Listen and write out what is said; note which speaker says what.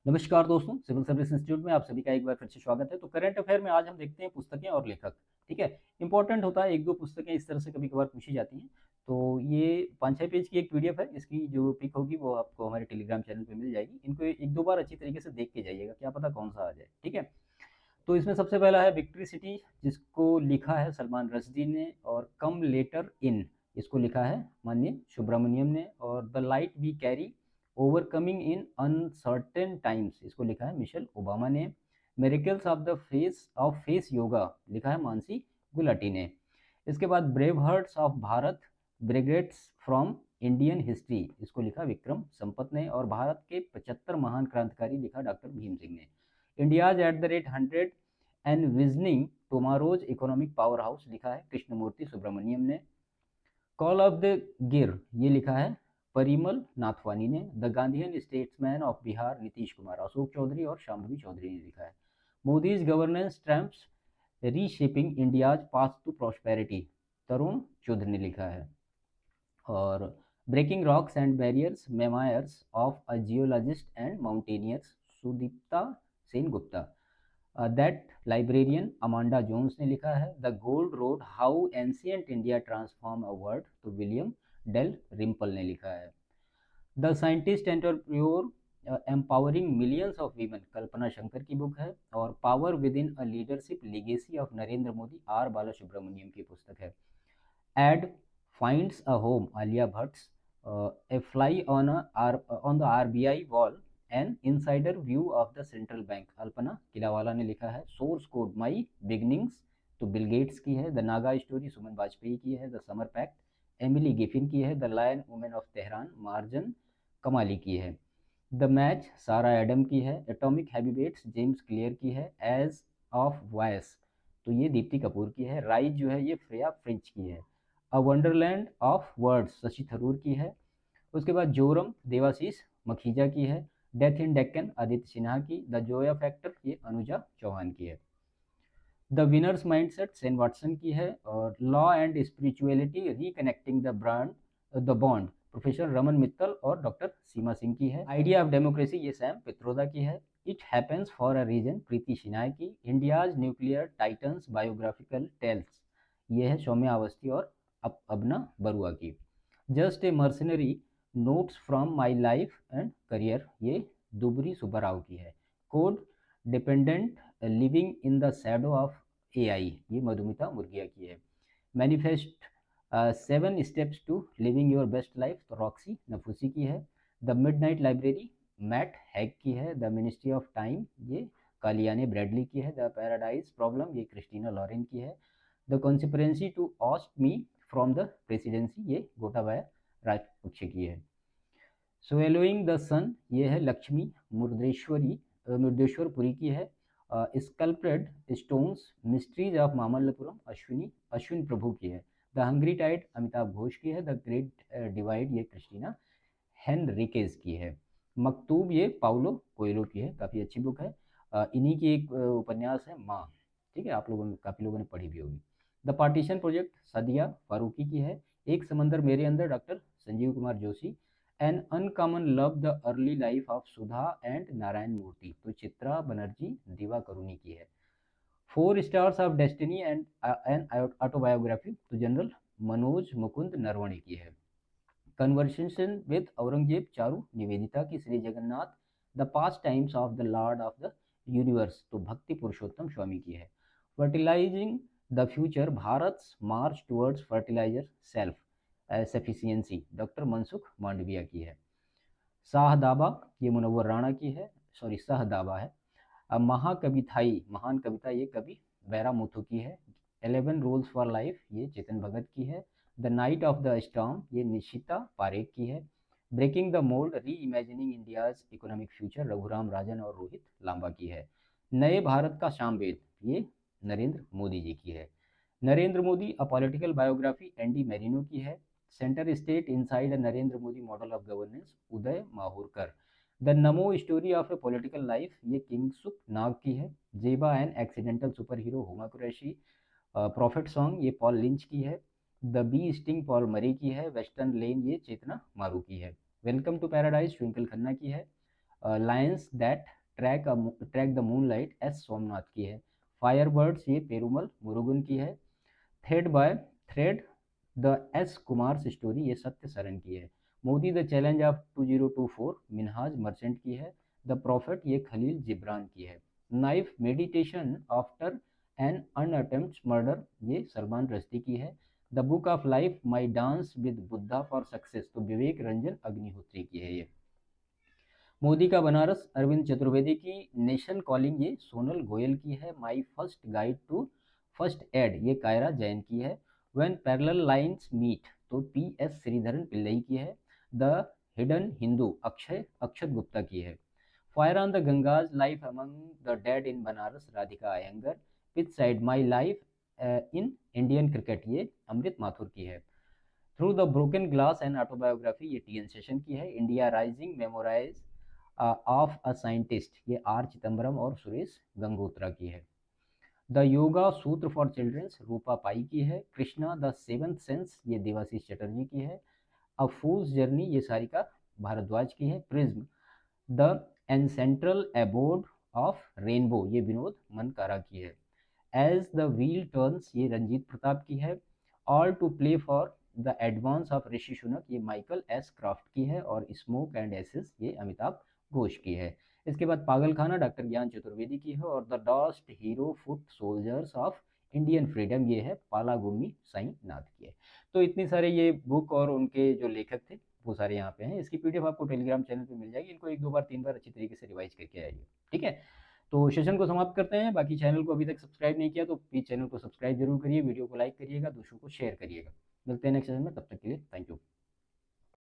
Speaker 1: नमस्कार दोस्तों, civil service institute में आप सभी का एक बार फिर से स्वागत है। तो करंट अफेयर में आज हम देखते हैं पुस्तकें और लेखक। ठीक है, इंपॉर्टेंट होता है, एक दो पुस्तकें इस तरह से कभी कभार पूछी जाती हैं। तो ये 5-6 पेज की एक पीडीएफ है, इसकी जो पिक होगी वो आपको हमारे टेलीग्राम चैनल पे मिल जाएगी। इनको एक दो बार अच्छी तरीके से देख के जाइएगा, क्या पता कौन सा आ जाए। ठीक है, तो इसमें सबसे पहला है विक्ट्री सिटी, जिसको लिखा है सलमान रश्दी ने, और कम लेटर इन, इसको लिखा है माननीय सुब्रमण्यम ने, और the light we carry, overcoming in uncertain times, इसको लिखा है मिशेल ओबामा ने। Miracles of the face yoga, लिखा है मानसी गुलाटी ने। इसके बाद brave hearts of Bharat, brigades from Indian history, इसको लिखा विक्रम संपत ने। और भारत के 75 महान क्रांतिकारी, लिखा डॉक्टर भीम सिंह ने। India's at the rate 100 and visioning tomorrow's economic powerhouse, लिखा है कृष्णमूर्ति सुब्रमण्यम ने। कॉल ऑफ द गिर, ये लिखा है परिमल नाथवानी ने। The Gandhian statesman of Bihar, Nitish Kumar, Ashok Choudhary और शांभवी चौधरी ने लिखा है। Modi's governance Trump's reshaping India's path to prosperity, Tarun Chugh ने लिखा है। और breaking rocks and barriers, memoirs of a geologist and mountaineers, Sudipta Sen Gupta. That librarian, Amanda Jones ने लिखा है। The gold road, how ancient India transform a world, तो विलियम डेल रिम्पल ने लिखा है। The scientist entrepreneur empowering millions of women, Kalpana Shankar की book है। और power within a leadership legacy of Narendra Modi, R Balasubramaniam की पुस्तक है। Ed finds a home, Alia Bhatt's a fly on the RBI wall, an insider view of the central bank, Alpana Killawala ने लिखा है। Source code, my beginnings, तो Bill Gates की है। The Naga story, Suman Vajpayee की है। The summer pact, Emily Giffin की है। The lion women of Tehran, Marjan Kamali की है। द मैच, सारा एडम की है। एटॉमिक हैबिटेट्स, जेम्स क्लियर की है। एज ऑफ वॉयस, तो ये दीप्ति कपूर की है। राइज जो है ये फ्रेया फ्रिंच की है। A wonderland of words, Shashi Tharoor की है। उसके बाद जोरम, देवाशीष मखीजा की है। डेथ इन डेक्कन, आदित्य सिन्हा की। द जोया फैक्टर, ये अनुजा चौहान की है। The winner's mindset, Shane Watson की है। और law and spirituality, reconnecting the bond, professor Raman Mittal और डॉक्टर सीमा सिंह की है। आइडिया ऑफ डेमोक्रेसी, ये सैम पित्रोदा की है। It happens for a reason, प्रीति शिनाय की। India's nuclear titans, biographical tales, ये है सौम्या अवस्थी और अबना बरुआ की। Just a mercenary, notes from my life and career, ये दुबरी सुब्बाराव की है। Code dependent living in the shadow of AI, ये मधुमिता मुर्गिया की है। Manifest 7 steps to living your best life, तो रॉक्सी नफूसी की है। The midnight library, Matt Haig की है। द मिनिस्ट्री ऑफ टाइम, ये कालियाने ब्रैडली की है। द पैराडाइज प्रॉब्लम, ये क्रिस्टीना लॉरेन की है। The conspiracy to oust me from the presidency, ये गोटाबाया राजपक्षे की है। स्वेलोइंग द सन, ये है लक्ष्मी मुर्देश्वरपुरी की है। Sculpted stones, mysteries of Mamallapuram, Ashwin Prabhu की है। The hungry tide, Amitav Ghosh की है। द ग्रेट डिवाइड, ये क्रिस्टीना हेनरिकेज की है। मकतूब, ये पाउलो कोयलो की है, काफ़ी अच्छी बुक है। इन्हीं की एक उपन्यास है माँ, ठीक है, आप लोगों ने काफ़ी लोगों ने पढ़ी भी होगी। The partition project, Saadia Faruqi की है। एक समंदर मेरे अंदर, doctor Sanjeev Kumar Joshi. An uncommon love, the early life of Sudha and Narayana Murthy, तो चित्रा बनर्जी दिवा करुणी की है। 4 stars of destiny and an autobiography, तो जनरल मनोज मुकुंद नरवणे की है। कन्वर्सेशन विद औरंगजेब, चारू निवेदिता की। Shri Jagannath, the pastimes of the lord of the universe, तो भक्ति पुरुषोत्तम स्वामी की है। Fertilising the future, Bharat march towards fertiliser self sufficiency, doctor Mansukh Mandaviya की है। शाहदाबा, ये मुनव्वर राणा की है, सॉरी शाहदाबा है। अब महाकविथाई, महान कविता, ये कवि बैरामुथु की है। 11 रूल्स फॉर लाइफ, ये चेतन भगत की है। The night of the storm, ये निशिता पारेख की है। Breaking the mould, reimagining India's economic future, Raghuram Rajan और रोहित लांबा की है। नए भारत का शामवेद, ये नरेंद्र मोदी जी की है। Narendra Modi a political biography, Andy Marino की है। Centre stage inside a Narendra Modi model of governance, Uday Mahurkar. The NaMo story of a political life, ये किंगसुक नाग की है। Zeba an accidental superhero, Huma Qureshi. Prophet song, ये पॉल लिंच की है। द बी स्टिंग, पॉल मरी की है। वेस्टर्न लेन, ये चेतना मारू की है। Welcome to paradise, Twinkle Khanna की है। Lions that track the moonlight S Somnath की है। फायरबर्ड्स ये पेरुमल मुरुगन की है। Thread the S Kumar story ये सत्य सरन की है। Modi the challenge of 2024 Minhaz Merchant की है। द प्रॉफिट ये खलील जिब्रान की है। Knife meditation after an attempted murder ये सलमान रश्दी की है। The book of life my dance with Buddha for success तो विवेक रंजन अग्निहोत्री की है ये। मोदी का बनारस अरविंद चतुर्वेदी की। नेशन कॉलिंग ये सोनल गोयल की है। My first guide to first aid ये कायरा जैन की है। व्हेन पैरेलल लाइंस मीट तो पी एस श्रीधरन पिल्लई की है। द हिडन हिंदू अक्षत गुप्ता की है। Fire on the Ganges life among the dead in Banaras Radhika Iyengar. Pitch side my life in Indian cricket ये अमृत माथुर की है। Through the broken glass and autobiography ये टी एन शेषन की है। India rising memoirs of a scientist ये R Chidambaram और सुरेश गंगोत्रा की है। द योगा सूत्र फॉर चिल्ड्रंस रूपा पाई की है। कृष्णा द सेवंथ सेंस ये देवाशीष चटर्जी की है। अ फूल्स जर्नी ये सारिका भारद्वाज की है। Prism the ancestral abode of rainbow ये विनोद मनकारा की है। एज द व्हील टर्न्स ये रंजीत प्रताप की है। All to play for the advance of Rishi Sunak ये माइकल एस क्राफ्ट की है। और स्मोक एंड एसेस ये अमिताभ घोष की है। इसके बाद पागलखाना डॉक्टर ज्ञान चतुर्वेदी की है। और the lost hero foot soldiers of Indian freedom ये है पालागुमी साई नाथ की है। तो इतनी सारे ये बुक और उनके जो लेखक थे वो सारे यहाँ पे हैं। इसकी पीडीएफ आपको टेलीग्राम चैनल पे मिल जाएगी। इनको एक दो बार तीन बार अच्छी तरीके से रिवाइज करके आइए, ठीक है। तो सेशन को समाप्त करते हैं। बाकी चैनल को अभी तक सब्सक्राइब नहीं किया तो प्लीज़ चैनल को सब्सक्राइब जरूर करिए, वीडियो को लाइक करिएगा, दूसरों को शेयर करिएगा। मिलते हैं नेक्स्ट सेशन में, तब तक के लिए थैंक यू।